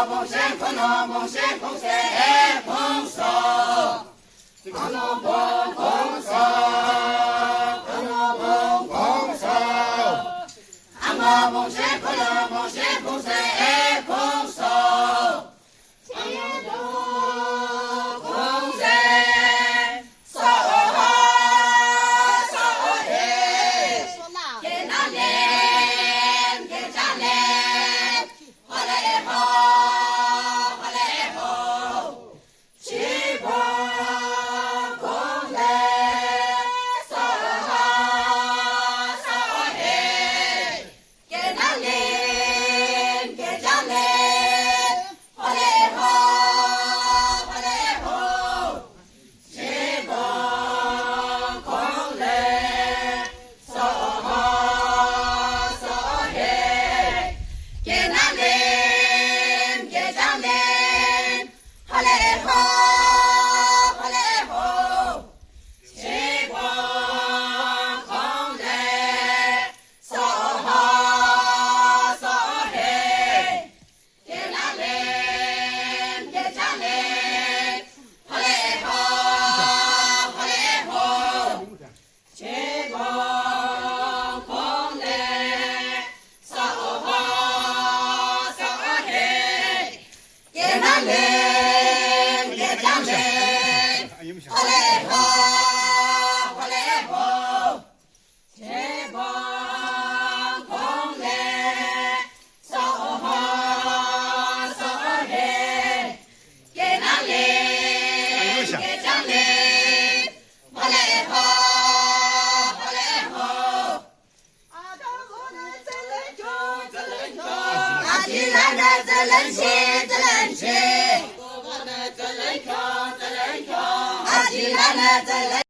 봉생 건어 봉생 봉생 봉서 건어 봉서 건어 봉서 항어 봉생 건어 봉생 봉생 봉서 제도 봉생 서하 서해 개나랜 개자랜 화레호 화레호 지방 공대 서하 서해 개나랜 개자랜 화레호 화레호 지방 공대 서하 서해 개나랜 개자랜 화레호 화레호 지방 공대 서하 서해 개나랜 개자랜 화레호 화레호 제방 공대 서하 서해 개나랜 개자랜 화레호 화레호 제방 공대 서하 서해 개나랜 개자랜 화레호 화레호阿吉兰的泽伦西泽伦西，阿吉兰的泽伦。